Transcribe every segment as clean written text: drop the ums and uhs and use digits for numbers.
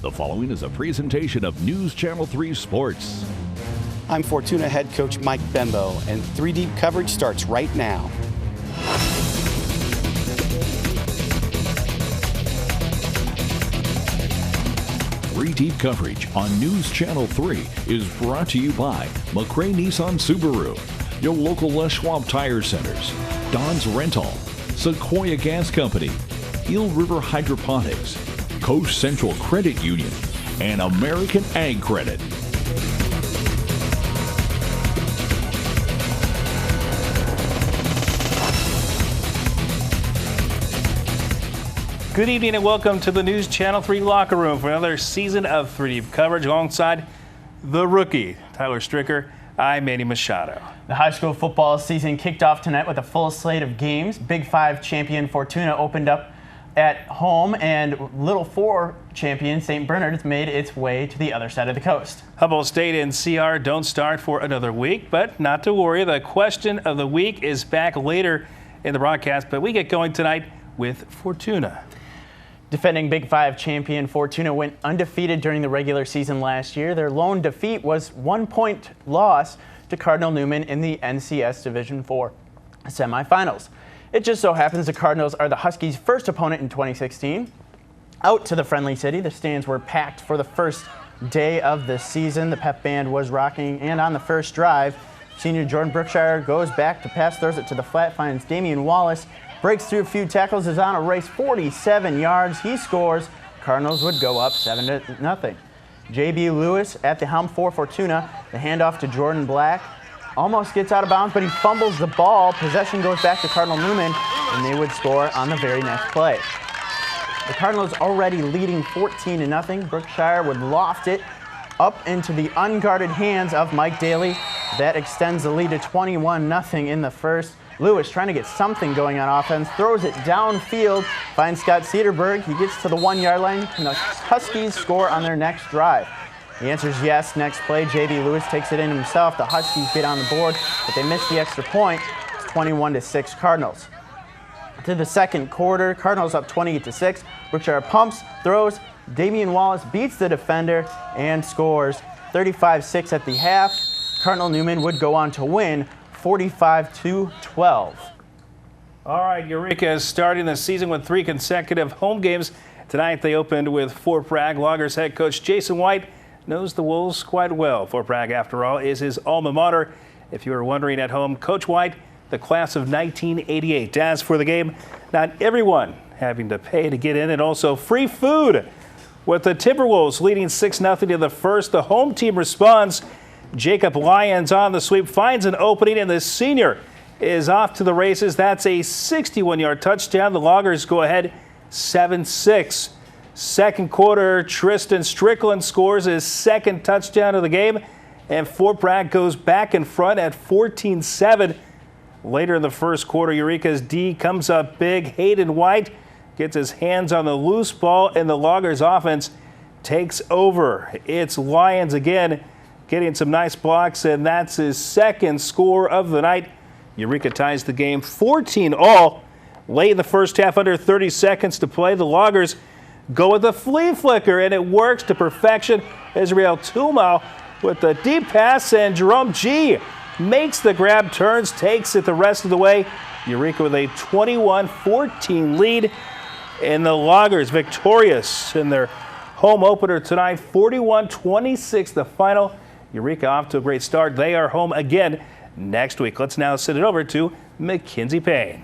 The following is a presentation of News Channel 3 Sports. I'm Fortuna head coach Mike Bembo, and 3 Deep coverage starts right now. Three Deep coverage on News Channel 3 is brought to you by McRae Nissan Subaru, your local Les Schwab Tire Centers, Don's Rental, Sequoia Gas Company, Eel River Hydroponics, Coast Central Credit Union, and American Ag Credit. Good evening and welcome to the News Channel 3 Locker Room for another season of 3 Deep coverage alongside the rookie, Tyler Stricker. I'm Manny Machado. The high school football season kicked off tonight with a full slate of games. Big 5 champion Fortuna opened up at home, and Little 4 champion St. Bernard's made its way to the other side of the coast. Humboldt State and CR don't start for another week, but not to worry. The question of the week is back later in the broadcast, but we get going tonight with Fortuna. Defending Big 5 champion Fortuna went undefeated during the regular season last year. Their lone defeat was 1-point loss to Cardinal Newman in the NCS Division IV semifinals. It just so happens the Cardinals are the Huskies' first opponent in 2016. Out to the friendly city, the stands were packed for the first day of the season. The pep band was rocking, and on the first drive, senior Jordan Brookshire goes back to pass, throws it to the flat, finds Damian Wallace, breaks through a few tackles, is on a race 47 yards. He scores. Cardinals would go up 7-0. J.B. Lewis at the helm for Fortuna. The handoff to Jordan Black. Almost gets out of bounds, but he fumbles the ball. Possession goes back to Cardinal Newman, and they would score on the very next play. The Cardinals already leading 14-0. Brookshire would loft it up into the unguarded hands of Mike Daly. That extends the lead to 21-0 in the first. Lewis trying to get something going on offense, throws it downfield, finds Scott Cedarberg. He gets to the 1-yard line. Can the Huskies score on their next drive? The answer is yes. Next play, J.B. Lewis takes it in himself. The Huskies get on the board, but they miss the extra point. It's 21-6 Cardinals. To the second quarter, Cardinals up 28-6. Brookshire pumps, throws. Damian Wallace beats the defender and scores 35-6 at the half. Cardinal Newman would go on to win 45-12. All right, Eureka is starting the season with 3 consecutive home games. Tonight they opened with Fort Bragg. Loggers head coach Jason White knows the Wolves quite well. Fort Bragg, after all, is his alma mater. If you were wondering at home, Coach White, the class of 1988. As for the game, not everyone having to pay to get in, and also free food. With the Timberwolves leading 6-0 in the first, the home team responds. Jacob Lyons on the sweep, finds an opening, and the senior is off to the races. That's a 61-yard touchdown. The Loggers go ahead 7-6. Second quarter, Tristan Strickland scores his second touchdown of the game, and Fort Bragg goes back in front at 14-7. Later in the first quarter, Eureka's D comes up big. Hayden White gets his hands on the loose ball, and the Loggers offense takes over. It's Lyons again, getting some nice blocks, and that's his second score of the night. Eureka ties the game 14-all. Late in the first half, under 30 seconds to play, the Loggers go with the flea flicker, and it works to perfection. Israel Tuma with the deep pass, and Jerome G makes the grab, turns, takes it the rest of the way. Eureka with a 21-14 lead, and the Loggers victorious in their home opener tonight, 41-26 the final. Eureka off to a great start. They are home again next week. Let's now send it over to Mackenzie Payne.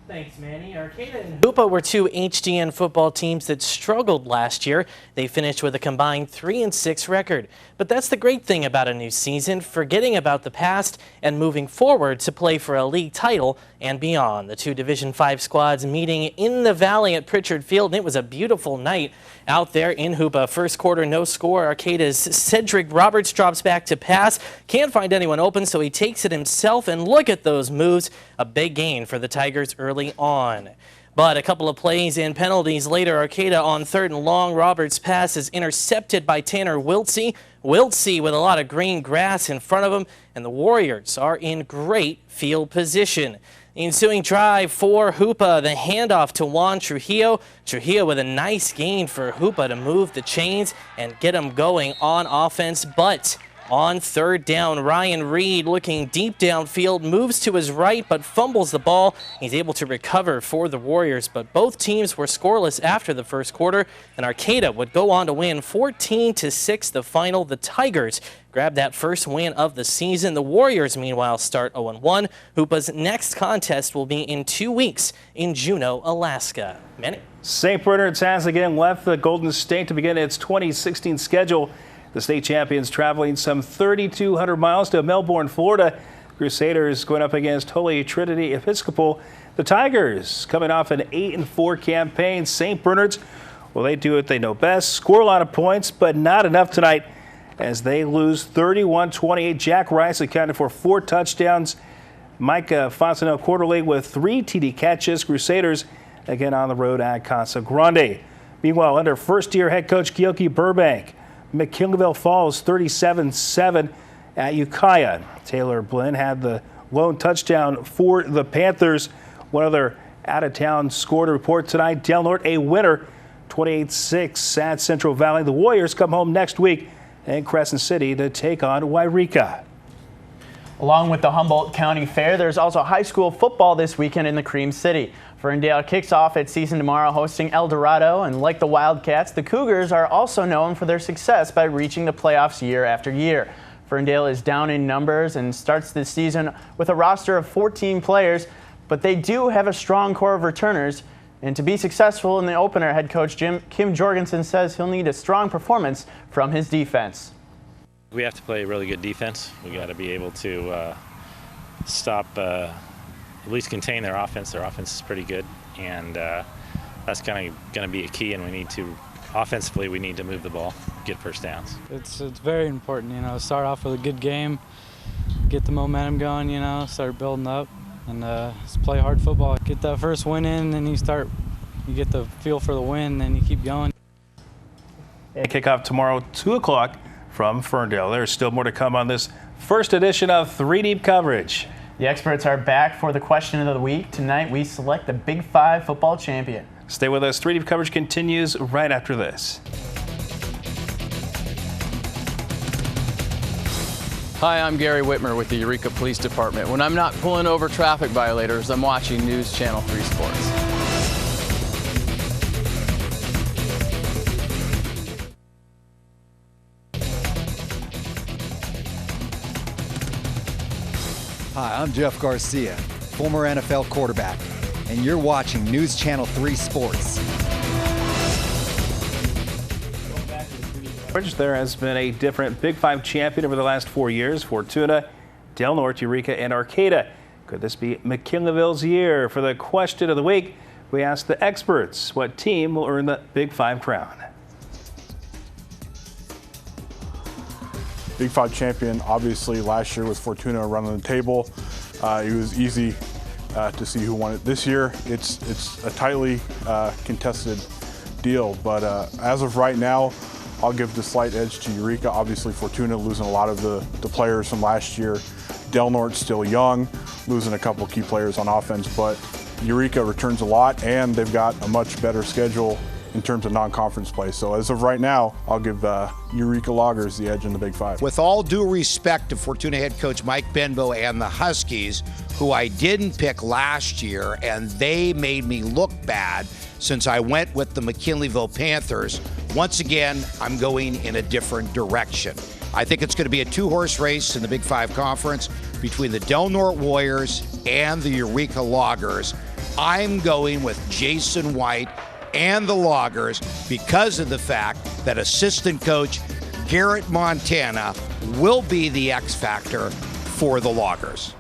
Thanks, Manny. Arcata and Hoopa were 2 HDN football teams that struggled last year. They finished with a combined 3-6 record. But that's the great thing about a new season, forgetting about the past and moving forward to play for a league title and beyond. The 2 Division 5 squads meeting in the Valley at Pritchard Field, and it was a beautiful night out there in Hoopa. First quarter, no score. Arcata's Cedric Roberts drops back to pass. Can't find anyone open, so he takes it himself, and look at those moves. A big gain for the Tigers early on. But a couple of plays and penalties later, Arcata on 3rd and long. Roberts' pass is intercepted by Tanner Wiltsey. Wiltsey with a lot of green grass in front of him, and the Warriors are in great field position. Ensuing drive for Hoopa, the handoff to Juan Trujillo. Trujillo with a nice gain for Hoopa to move the chains and get him going on offense, but on third down, Ryan Reed looking deep downfield, moves to his right but fumbles the ball. He's able to recover for the Warriors, but both teams were scoreless after the first quarter, and Arcata would go on to win 14-6 the final. The Tigers grabbed that first win of the season. The Warriors, meanwhile, start 0-1. Hoopa's next contest will be in 2 weeks in Juneau, Alaska. Manny? St. Bernard's has again left the Golden State to begin its 2016 schedule. The state champions traveling some 3,200 miles to Melbourne, Florida. Crusaders going up against Holy Trinity Episcopal. The Tigers coming off an 8-4 campaign. St. Bernard's, well, they do what they know best. Score a lot of points, but not enough tonight as they lose 31-28. Jack Rice accounted for 4 touchdowns. Micah Fontenelle Quarterly with 3 TD catches. Crusaders again on the road at Casa Grande. Meanwhile, under first-year head coach Gilkey Burbank, McKinleyville falls 37-7 at Ukiah. Taylor Blinn had the lone touchdown for the Panthers. One other out-of-town score to report tonight. Del Norte a winner, 28-6 at Central Valley. The Warriors come home next week in Crescent City to take on Wairika. Along with the Humboldt County Fair, there's also high school football this weekend in the Cream City. Ferndale kicks off its season tomorrow hosting El Dorado, and like the Wildcats, the Cougars are also known for their success by reaching the playoffs year after year. Ferndale is down in numbers and starts this season with a roster of 14 players, but they do have a strong core of returners. And to be successful in the opener, head coach Kim Jorgensen says he'll need a strong performance from his defense. We have to play a really good defense. We got to be able to stop, at least contain their offense. Their offense is pretty good, and that's kind of going to be a key. And we need to, offensively, we need to move the ball, get first downs. It's very important, you know, start off with a good game, get the momentum going, you know, start building up, and just play hard football. Get that first win in, and you get the feel for the win, then you keep going. And kickoff tomorrow, 2 o'clock from Ferndale. There's still more to come on this first edition of 3 Deep Coverage. The experts are back for the question of the week. Tonight we select the Big 5 football champion. Stay with us. 3 Deep Coverage continues right after this. Hi, I'm Gary Whitmer with the Eureka Police Department. When I'm not pulling over traffic violators, I'm watching News Channel 3 Sports. Hi, I'm Jeff Garcia, former NFL quarterback, and you're watching News Channel 3 Sports. There has been a different Big 5 champion over the last 4 years. Fortuna, Del Norte, Eureka, and Arcata. Could this be McKinleyville's year? For the question of the week, we asked the experts what team will earn the Big 5 crown. Big 5 champion, obviously, last year was Fortuna running the table. It was easy to see who won it. This year, it's a tightly contested deal, but as of right now, I'll give the slight edge to Eureka. Obviously, Fortuna losing a lot of the players from last year. Del Norte's still young, losing a couple key players on offense, but Eureka returns a lot, and they've got a much better schedule in terms of non-conference play. So as of right now, I'll give Eureka Loggers the edge in the Big 5. With all due respect to Fortuna head coach Mike Benbow and the Huskies, who I didn't pick last year, and they made me look bad since I went with the McKinleyville Panthers, once again, I'm going in a different direction. I think it's going to be a 2-horse race in the Big 5 conference between the Del Norte Warriors and the Eureka Loggers. I'm going with Jason White and the Loggers because of the fact that assistant coach Garrett Montana will be the X factor for the Loggers.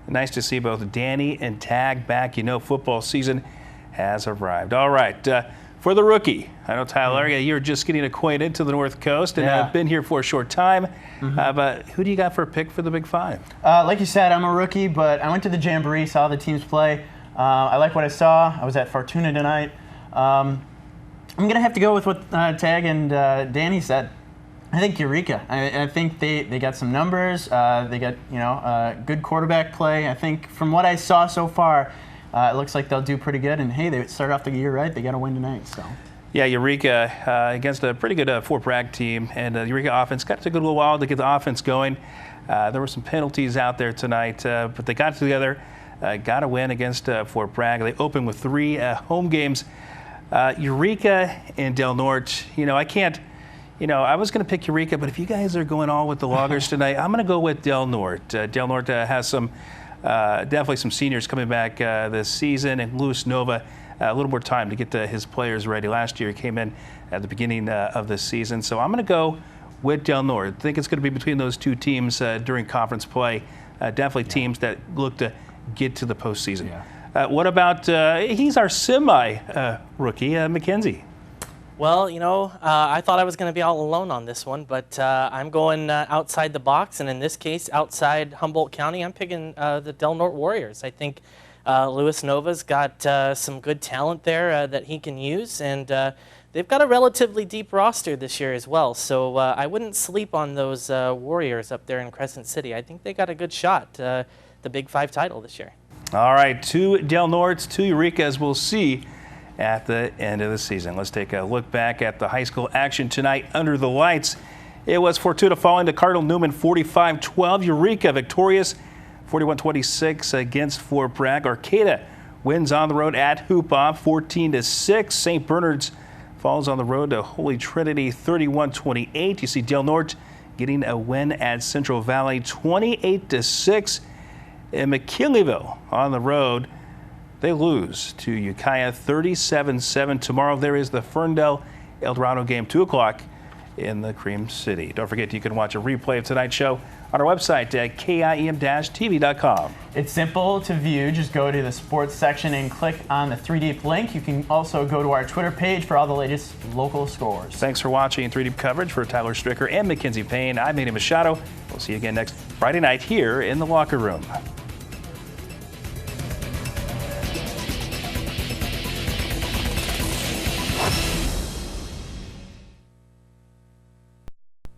Nice to see both Danny and Tag back. You know, football season has arrived. All right, for the rookie, I know, Tyler, you're just getting acquainted to the North Coast and have been here for a short time. But who do you got for a pick for the Big 5? Like you said, I'm a rookie, but I went to the Jamboree, saw the teams play. I like what I saw. I was at Fortuna tonight. I'm going to have to go with what Tag and Danny said. I think Eureka. I think they got some numbers. They got good quarterback play. I think from what I saw so far, it looks like they'll do pretty good. And hey, they start off the year right. They got to win tonight. So. Yeah, Eureka against a pretty good Fort Bragg team, and Eureka offense got to take a little while to get the offense going. There were some penalties out there tonight, but they got together, got a win against Fort Bragg. They opened with 3 home games. Eureka and Del Norte. I can't. I was going to pick Eureka, but if you guys are going all with the Loggers tonight, I'm going to go with Del Norte. Del Norte has some, definitely some seniors coming back this season, and Luis Nova a little more time to get his players ready. Last year he came in at the beginning of this season, so I'm going to go with Del Norte. I think it's going to be between those 2 teams during conference play. Definitely teams that look to get to the postseason. Yeah. What about, he's our semi-rookie, McKenzie. Well, I thought I was going to be all alone on this one, but I'm going outside the box, and in this case, outside Humboldt County. I'm picking the Del Norte Warriors. I think Luis Nova's got some good talent there that he can use, and they've got a relatively deep roster this year as well. So I wouldn't sleep on those Warriors up there in Crescent City. I think they got a good shot, the Big 5 title this year. All right, 2 Del Nortes, 2 Eurekas. We'll see at the end of the season. Let's take a look back at the high school action tonight under the lights. It was Fortuna falling to Cardinal Newman 45-12. Eureka victorious 41-26 against Fort Bragg. Arcata wins on the road at Hoopaw 14-6. St. Bernard's falls on the road to Holy Trinity 31-28. You see Del Norte getting a win at Central Valley 28-6. And McKinleyville on the road, they lose to Ukiah 37-7. Tomorrow there is the Ferndale Eldorado game, 2 o'clock in the Cream City. Don't forget you can watch a replay of tonight's show on our website at KIEM-TV.com. It's simple to view. Just go to the sports section and click on the 3 Deep link. You can also go to our Twitter page for all the latest local scores. Thanks for watching 3 Deep coverage. For Tyler Stricker and Mackenzie Payne, I'm Manny Machado. We'll see you again next Friday night here in the locker room.